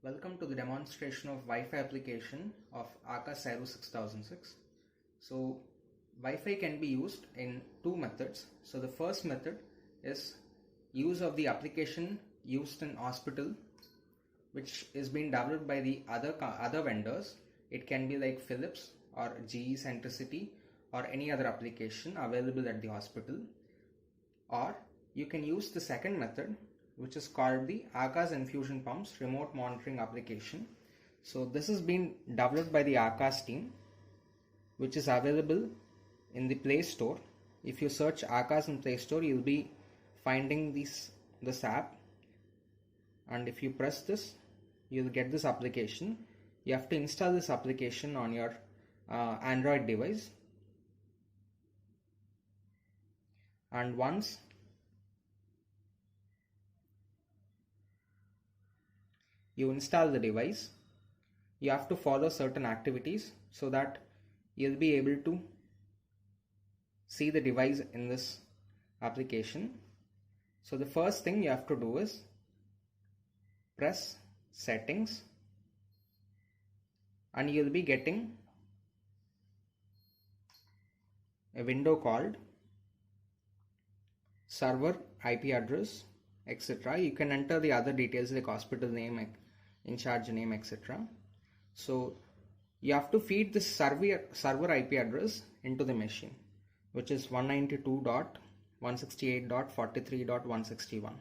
Welcome to the demonstration of Wi-Fi application of Akash Cyro 6006. So Wi-Fi can be used in two methods. So the first method is use of the application used in hospital, which is being developed by the other vendors. It can be like Philips or GE Centricity or any other application available at the hospital. Or you can use the second method, which is called the Akash Infusion Pumps Remote Monitoring Application. So this has been developed by the Akash team, which is available in the Play Store. If you search Akash in Play Store, you'll be finding this app, and if you press this, you'll get this application. You have to install this application on your Android device, and once you install the device, you have to follow certain activities so that you'll be able to see the device in this application. So the first thing you have to do is press settings, and you'll be getting a window called server IP address, etc. You can enter the other details like hospital name, in charge name, etc. So you have to feed this server IP address into the machine, which is 192.168.43.161.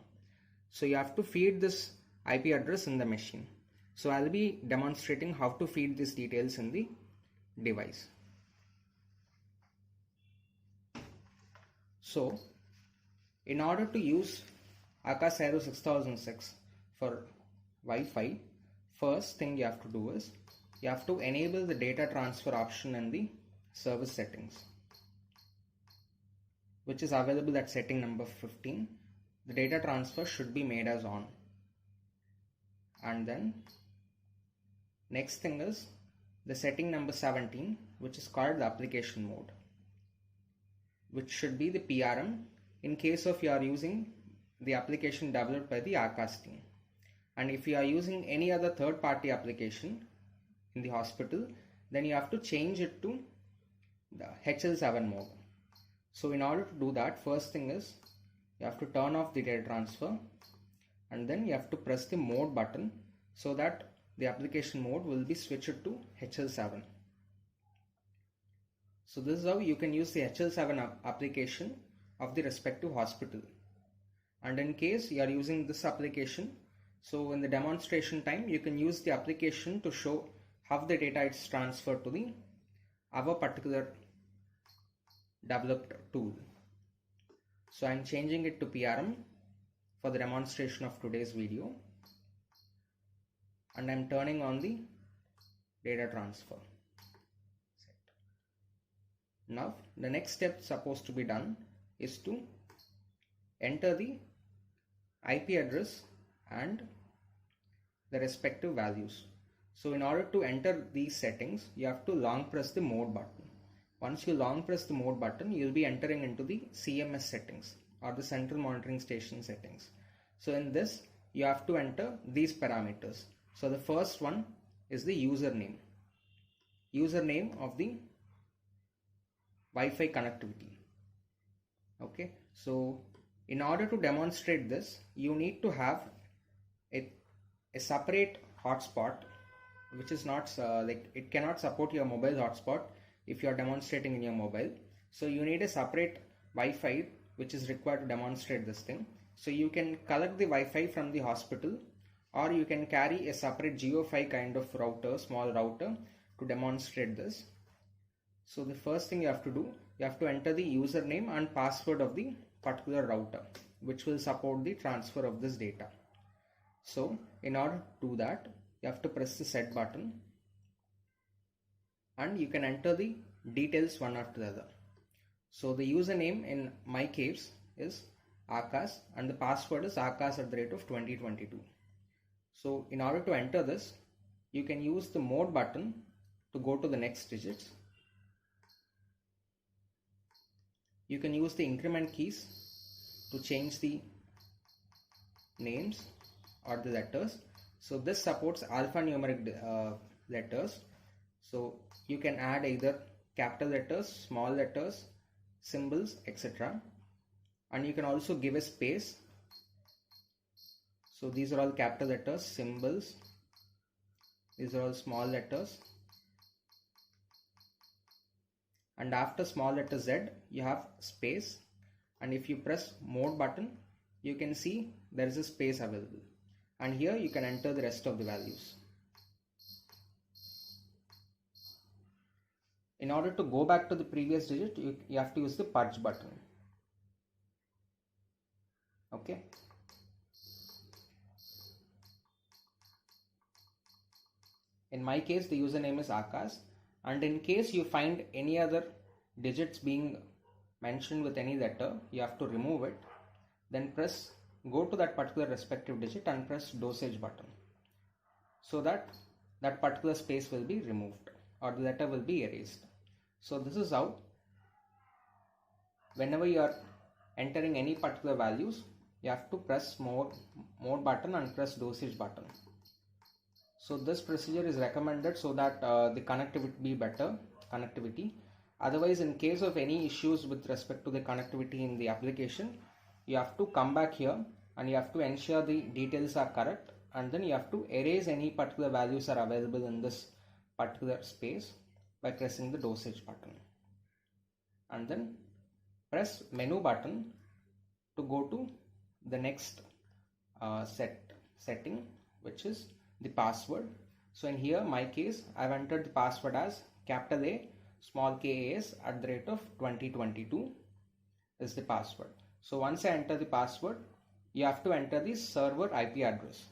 So you have to feed this IP address in the machine. So I'll be demonstrating how to feed these details in the device. So in order to use Akash Cyro 6006 for Wi-Fi, first thing you have to do is you have to enable the data transfer option in the service settings, which is available at setting number 15. The data transfer should be made as on. And then next thing is the setting number 17, which is called the application mode, which should be the PRM in case of you are using the application developed by the Akash team. And if you are using any other third-party application in the hospital, then you have to change it to the HL7 mode. So in order to do that, first thing is you have to turn off the data transfer, and then you have to press the mode button so that the application mode will be switched to HL7. So this is how you can use the HL7 application of the respective hospital. And in case you are using this application, so in the demonstration time, you can use the application to show how the data is transferred to our particular developed tool. So I am changing it to PRM for the demonstration of today's video, and I am turning on the data transfer. Now the next step supposed to be done is to enter the IP address and the respective values. So in order to enter these settings, you have to long press the mode button. Once you long press the mode button, you will be entering into the CMS settings, or the central monitoring station settings. So in this, you have to enter these parameters. So the first one is the username of the Wi-Fi connectivity. Okay, so in order to demonstrate this, you need to have a separate hotspot, which is not it cannot support your mobile hotspot if you are demonstrating in your mobile. So you need a separate Wi-Fi which is required to demonstrate this thing. So you can collect the Wi-Fi from the hospital, or you can carry a separate Geo-Fi kind of router, small router, to demonstrate this. So the first thing you have to do, you have to enter the username and password of the particular router, which will support the transfer of this data. So in order to do that, you have to press the set button, and you can enter the details one after the other. So the username in my case is Akash, and the password is akash@2022. So in order to enter this, you can use the mode button to go to the next digits. You can use the increment keys to change the names or the letters. So this supports alphanumeric letters. So you can add either capital letters, small letters, symbols, etc. And you can also give a space. So these are all capital letters, symbols. These are all small letters. And after small letter Z, you have space. And if you press mode button, you can see there is a space available. And here you can enter the rest of the values. In order to go back to the previous digit, you have to use the purge button. Okay. In my case, the username is Akash, and in case you find any other digits being mentioned with any letter, you have to remove it. Then go to that particular respective digit and press dosage button, so that that particular space will be removed or the letter will be erased. So this is how, whenever you are entering any particular values, you have to press mode button and press dosage button. So this procedure is recommended so that the connectivity be better connectivity. Otherwise, in case of any issues with respect to the connectivity in the application, you have to come back here and you have to ensure the details are correct, and then you have to erase any particular values are available in this particular space by pressing the dosage button, and then press menu button to go to the next setting, which is the password. So in here, my case, I've entered the password as capital A small kas @2022 is the password. So once I enter the password, you have to enter the server IP address.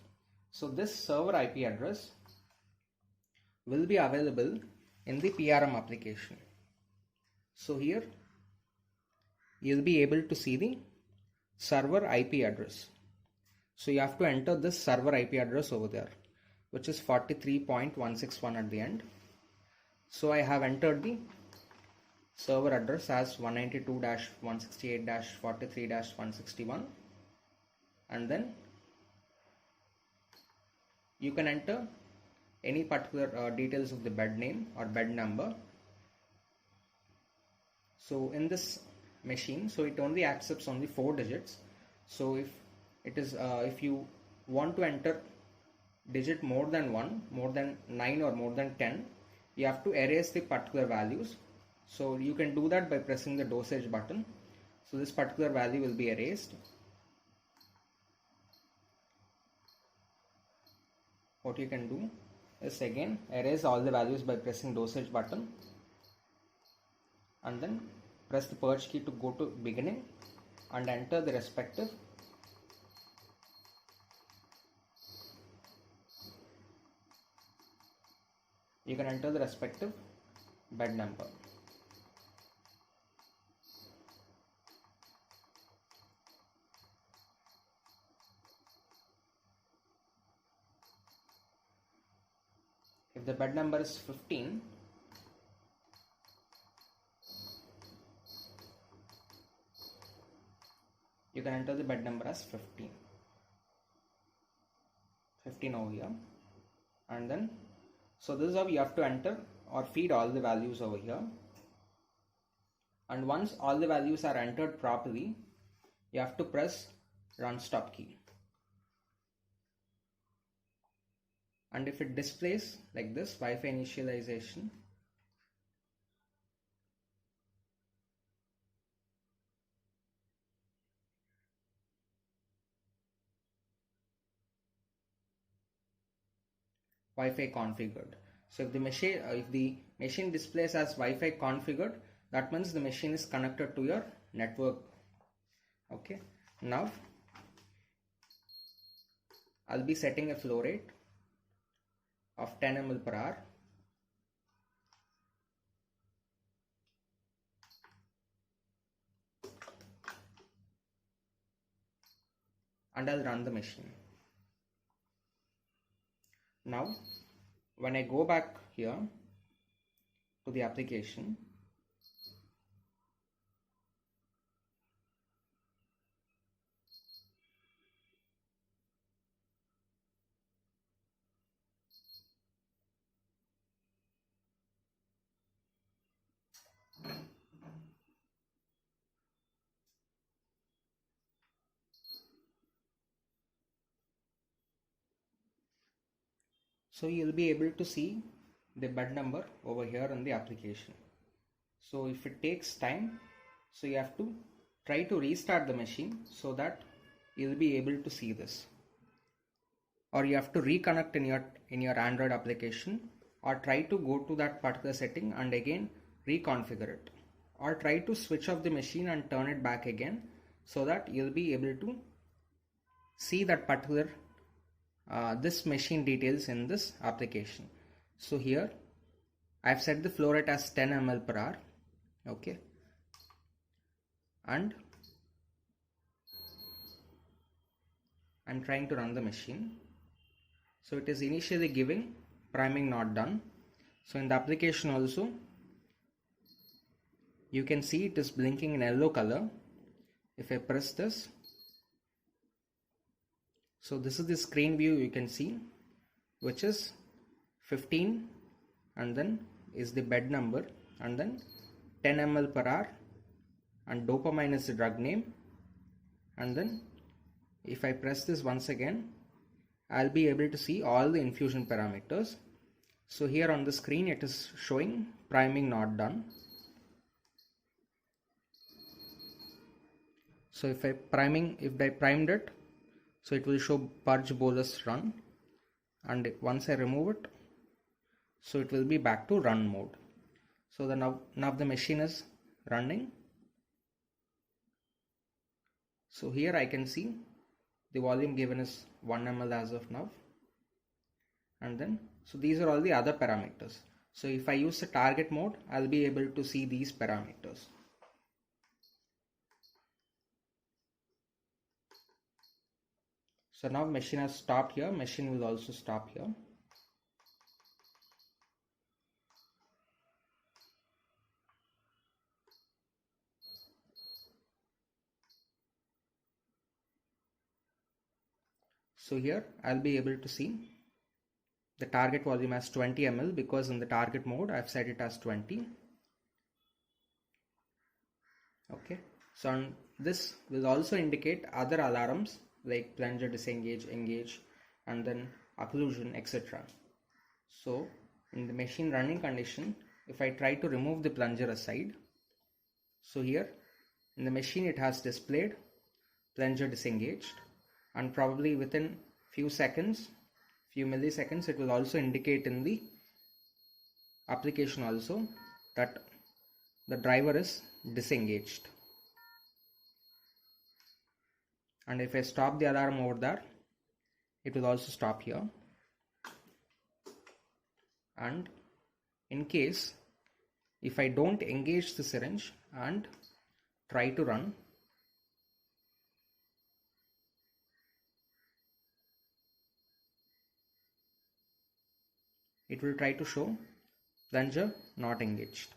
So this server IP address will be available in the PRM application. So here you'll be able to see the server IP address. So you have to enter this server IP address over there, which is 43.161 at the end. So I have entered the server address as 192.168.43.161, and then you can enter any particular details of the bed name or bed number. So in this machine, so it only accepts only 4 digits. So if you want to enter digit more than 1, more than 9 or more than 10, you have to erase the particular values. So you can do that by pressing the dosage button. So this particular value will be erased. What you can do is again erase all the values by pressing dosage button, and then press the purge key to go to beginning and enter the respective bed number. If the bed number is 15, you can enter the bed number as 15 over here, and then so this is how you have to enter or feed all the values over here. And once all the values are entered properly, you have to press run stop key. And if it displays like this, Wi-Fi initialization, Wi-Fi configured. So if the machine displays as Wi-Fi configured, that means the machine is connected to your network. Okay. Now I'll be setting a flow rate of 10 ml per hour. And I'll run the machine. Now when I go back here to the application, So you'll be able to see the bed number over here in the application. So if it takes time, so you have to try to restart the machine so that you'll be able to see this, or you have to reconnect in your Android application, or try to go to that particular setting and again reconfigure it, or try to switch off the machine and turn it back again so that you'll be able to see that particular this machine details in this application. So here I've set the flow rate as 10 ml per hour. Okay, and I'm trying to run the machine. So it is initially giving priming not done. So in the application also you can see it is blinking in yellow color. If I press this, so this is the screen view you can see, which is 15 and then is the bed number and then 10 ml per hour, and dopamine is the drug name. And then if I press this once again, I'll be able to see all the infusion parameters. So here on the screen it is showing priming not done. So if I primed it, so it will show purge bolus run, and once I remove it, so it will be back to run mode. So now the machine is running. So here I can see the volume given is 1 ml as of now, and then so these are all the other parameters. So if I use the target mode, I'll be able to see these parameters. So now machine has stopped here, machine will also stop here. So here I'll be able to see the target volume as 20 ml because in the target mode I've set it as 20. Okay, so this will also indicate other alarms like plunger disengage, engage, and then occlusion, etc. So in the machine running condition, if I try to remove the plunger aside, so here in the machine it has displayed plunger disengaged, and probably within few milliseconds it will also indicate in the application also that the driver is disengaged. And if I stop the alarm over there, it will also stop here. And in case if I don't engage the syringe and try to run, it will try to show plunger not engaged.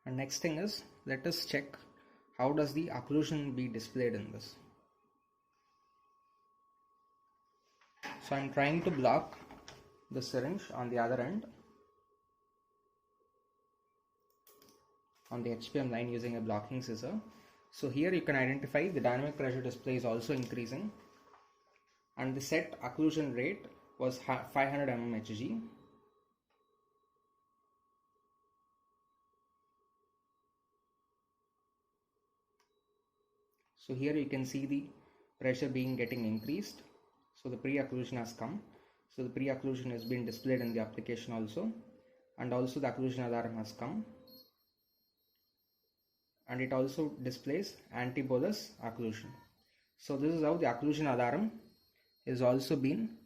And next thing is, let us check how does the occlusion be displayed in this. So I'm trying to block the syringe on the other end on the HPM line using a blocking scissor. So here you can identify the dynamic pressure display is also increasing, and the set occlusion rate was 500 mmHg. So here you can see the pressure getting increased. So the pre-occlusion has come. So the pre-occlusion has been displayed in the application also, and also the occlusion alarm has come, and it also displays anti-bolus occlusion. So this is how the occlusion alarm is also been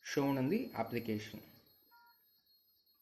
shown in the application.